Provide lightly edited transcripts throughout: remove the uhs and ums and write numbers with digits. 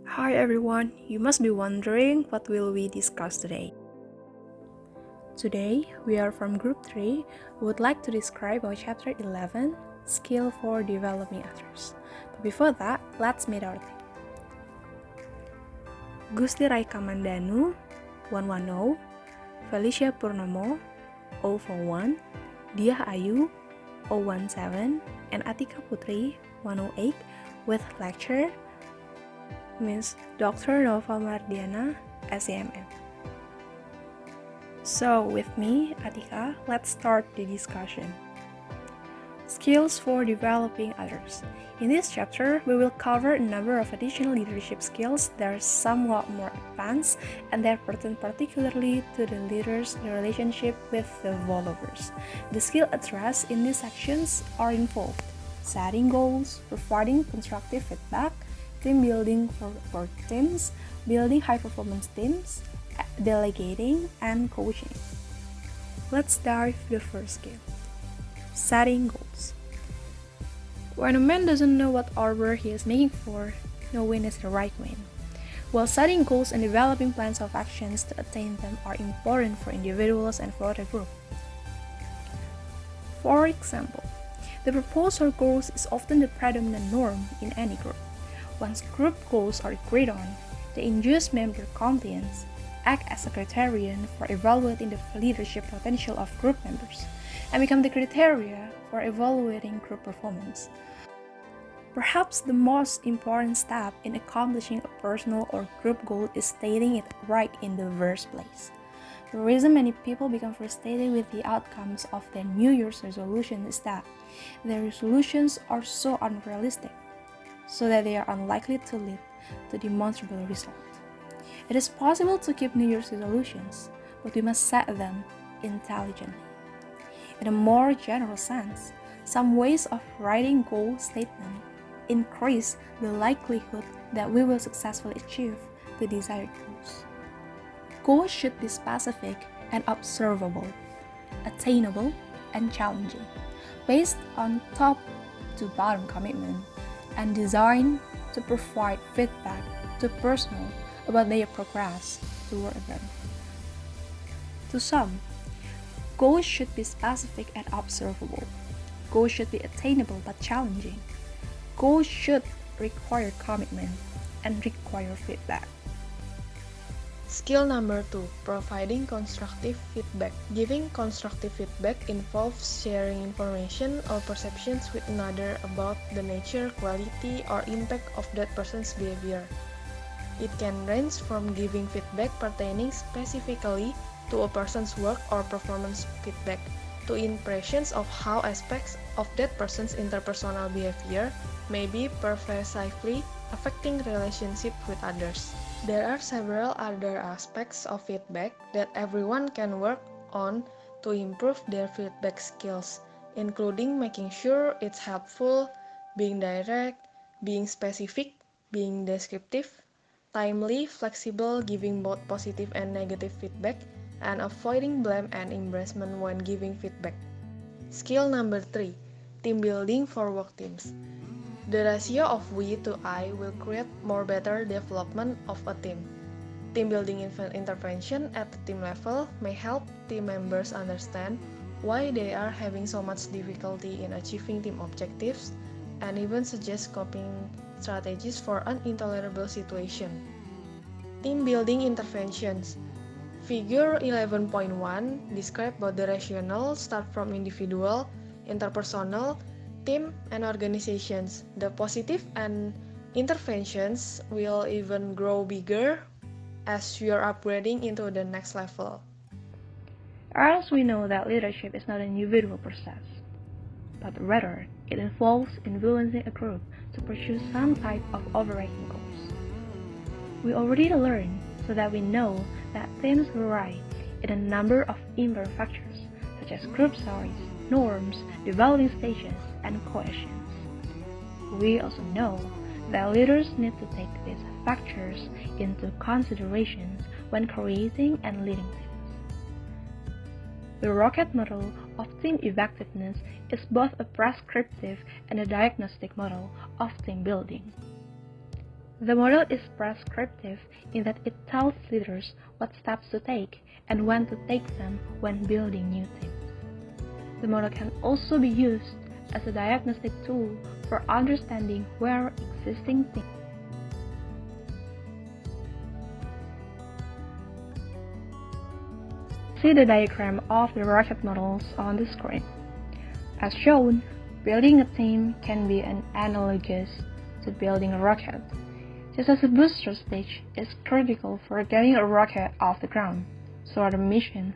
Hi everyone, you must be wondering what will we discuss today. Today, we are from Group 3 who would like to describe our Chapter 11, Skill for Developing Others. But before that, let's meet our team. Gusti Raika Mandanu, 110, Felicia Purnomo, 041, Diah Ayu, 017, and Atika Putri, 108, with lecturer Ms. Dr. Nova Mardiana, SCMM. So, with me, Atika, let's start the discussion. Skills for developing others. In this chapter, we will cover a number of additional leadership skills that are somewhat more advanced and that pertain particularly to the leaders' relationship with the followers. The skills addressed in these sections are involved setting goals, providing constructive feedback, team building for teams, building high-performance teams, delegating, and coaching. Let's dive the first skill. Setting goals. When a man doesn't know what arbor he is making for, no wind is the right wind. While setting goals and developing plans of actions to attain them are important for individuals and for the group. For example, the proposal goals is often the predominant norm in any group. Once group goals are agreed on, the induced member compliance act as a criterion for evaluating the leadership potential of group members and become the criteria for evaluating group performance. Perhaps the most important step in accomplishing a personal or group goal is stating it right in the first place. The reason many people become frustrated with the outcomes of their New Year's resolution is that their resolutions are so unrealistic, so that they are unlikely to lead to demonstrable result. It is possible to keep New Year's resolutions, but we must set them intelligently. In a more general sense, some ways of writing goal statement increase the likelihood that we will successfully achieve the desired goals. Goals should be specific and observable, attainable and challenging, based on top to bottom commitment, and designed to provide feedback to personnel about their progress toward them. To some, goals should be specific and observable. Goals should be attainable but challenging. Goals should require commitment and require feedback. Skill number 2, providing constructive feedback. Giving constructive feedback involves sharing information or perceptions with another about the nature, quality, or impact of that person's behavior. It can range from giving feedback pertaining specifically to a person's work or performance feedback, to impressions of how aspects of that person's interpersonal behavior may be pervasively affecting relationship with others. There are several other aspects of feedback that everyone can work on to improve their feedback skills, including making sure it's helpful, being direct, being specific, being descriptive, timely, flexible, giving both positive and negative feedback, and avoiding blame and embarrassment when giving feedback. Skill number 3, team building for work teams. The ratio of we to I will create more better development of a team. Team building intervention at the team level may help team members understand why they are having so much difficulty in achieving team objectives and even suggest coping strategies for an intolerable situation. Team building interventions. Figure 11.1 describe both the rationale start from individual, interpersonal, team, and organizations. The positive and interventions will even grow bigger as you are upgrading into the next level. As we know that leadership is not an individual process, but rather it involves influencing a group to pursue some type of overarching goals. We already learned so that we know that teams vary in a number of inherent factors such as group size, norms, developing stages, and cohesions. We also know that leaders need to take these factors into consideration when creating and leading teams. The Rocket model of team effectiveness is both a prescriptive and a diagnostic model of team building. The model is prescriptive in that it tells leaders what steps to take and when to take them when building new teams. The model can also be used as a diagnostic tool for understanding where existing teams. See the diagram of the rocket models on the screen. As shown, building a team can be analogous to building a rocket, just as the booster stage is critical for getting a rocket off the ground, so are the missions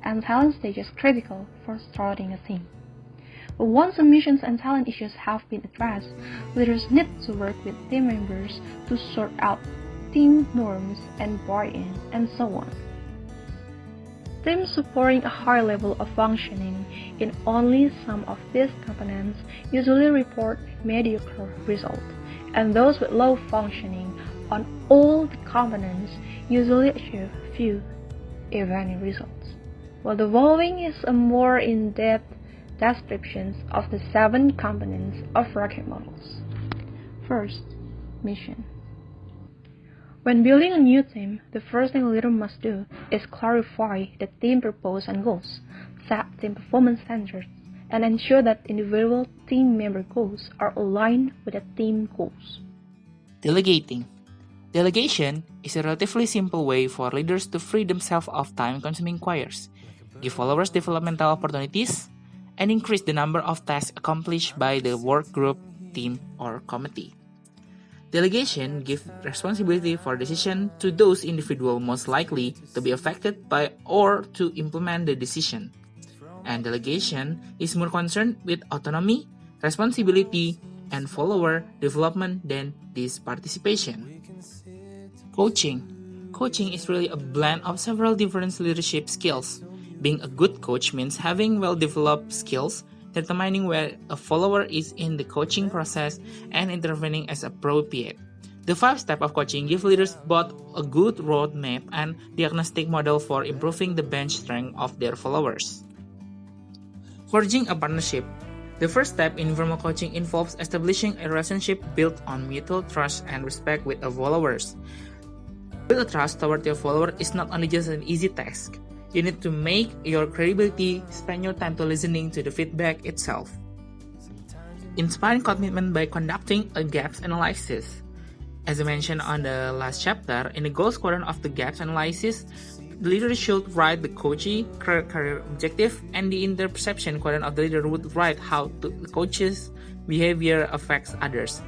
and talent stage is critical for starting a team. But once the missions and talent issues have been addressed, leaders need to work with team members to sort out team norms and buy-in, and so on. Teams supporting a high level of functioning in only some of these components usually report mediocre results, and those with low functioning on all the components usually achieve few, if any, results. While the following is a more in-depth description of the 7 components of rocket models. First, mission. When building a new team, the first thing a leader must do is clarify the team purpose and goals, set team performance standards, and ensure that individual team member goals are aligned with the team goals. Delegating. Delegation is a relatively simple way for leaders to free themselves of time-consuming queries, give followers developmental opportunities, and increase the number of tasks accomplished by the work group, team, or committee. Delegation gives responsibility for decision to those individuals most likely to be affected by or to implement the decision. And delegation is more concerned with autonomy, responsibility, and follower development than this participation. Coaching. Coaching is really a blend of several different leadership skills. Being a good coach means having well-developed skills, determining where a follower is in the coaching process, and intervening as appropriate. The 5 steps of coaching give leaders both a good roadmap and diagnostic model for improving the bench strength of their followers. Forging a partnership. The first step in informal coaching involves establishing a relationship built on mutual trust and respect with the followers. Build a trust toward your follower is not only just an easy task. You need to make your credibility, spend your time to listening to the feedback itself. Inspiring commitment by conducting a gaps analysis. As I mentioned on the last chapter, in the goals quadrant of the gaps analysis, the leader should write the coachee career objective, and the interperception quadrant of the leader would write how the coach's behavior affects others.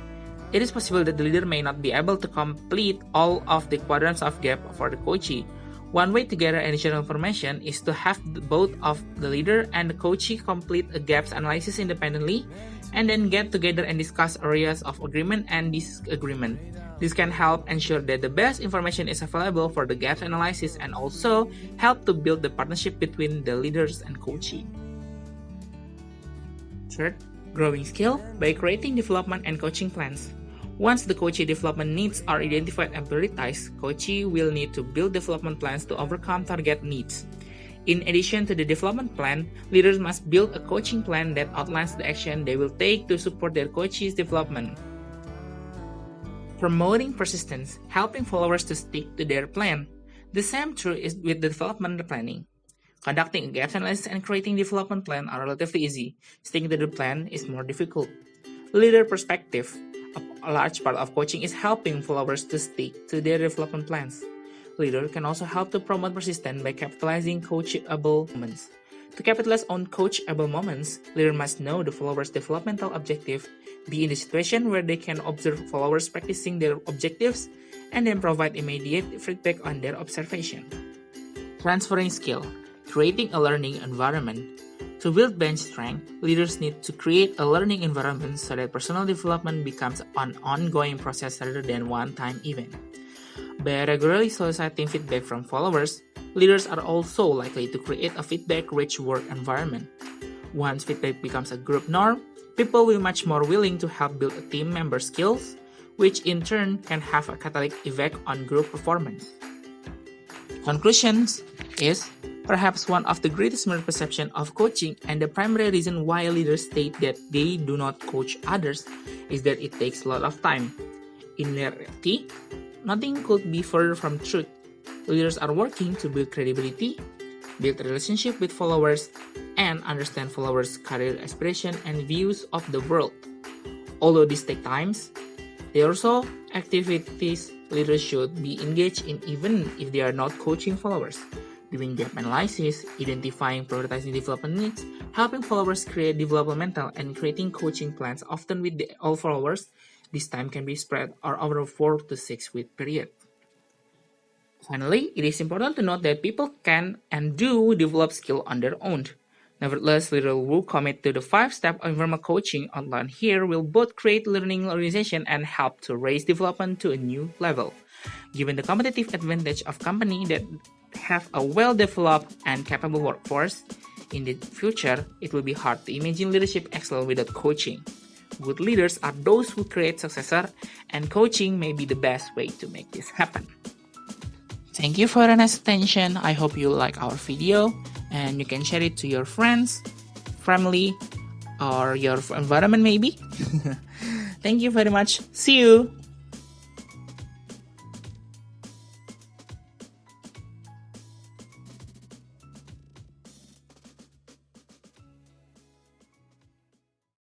It is possible that the leader may not be able to complete all of the quadrants of gap for the coachee. One way to gather additional information is to have both of the leader and the coachee complete a gaps analysis independently, and then get together and discuss areas of agreement and disagreement. This can help ensure that the best information is available for the gaps analysis and also help to build the partnership between the leaders and coachee. Third, growing skill by creating development and coaching plans. Once the coachee development needs are identified and prioritized, coachee will need to build development plans to overcome target needs. In addition to the development plan, leaders must build a coaching plan that outlines the action they will take to support their coachee's development. Promoting persistence, helping followers to stick to their plan. The same true is with the development planning. Conducting a gaps analysis and creating development plan are relatively easy. Sticking to the plan is more difficult. Leader perspective. A large part of coaching is helping followers to stick to their development plans. Leader can also help to promote persistence by capitalizing coachable moments. To capitalize on coachable moments, leader must know the follower's developmental objective, be in the situation where they can observe followers practicing their objectives, and then provide immediate feedback on their observation. Transferring skill, creating a learning environment. To build bench strength, leaders need to create a learning environment so that personal development becomes an ongoing process rather than one-time event. By regularly soliciting feedback from followers, leaders are also likely to create a feedback-rich work environment. Once feedback becomes a group norm, people will be much more willing to help build a team member skills, which in turn can have a catalytic effect on group performance. Conclusions is perhaps one of the greatest misperceptions of coaching, and the primary reason why leaders state that they do not coach others is that it takes a lot of time. In reality, nothing could be further from truth. Leaders are working to build credibility, build a relationship with followers, and understand followers' career aspiration and views of the world. Although these take times, they are also activities leaders should be engaged in even if they are not coaching followers. Doing gap analysis, identifying prioritizing development needs, helping followers create developmental and creating coaching plans often with all followers. This time can be spread over a 4 to 6 week period. Finally, it is important to note that people can and do develop skill on their own. Nevertheless, leaders who commit to the 5-step informal coaching outlined here will both create learning organization and help to raise development to a new level. Given the competitive advantage of companies that have a well-developed and capable workforce, in the future, it will be hard to imagine leadership excel without coaching. Good leaders are those who create successors, and coaching may be the best way to make this happen. Thank you for your nice attention. I hope you like our video and you can share it to your friends, family, or your environment maybe. Thank you very much. See you.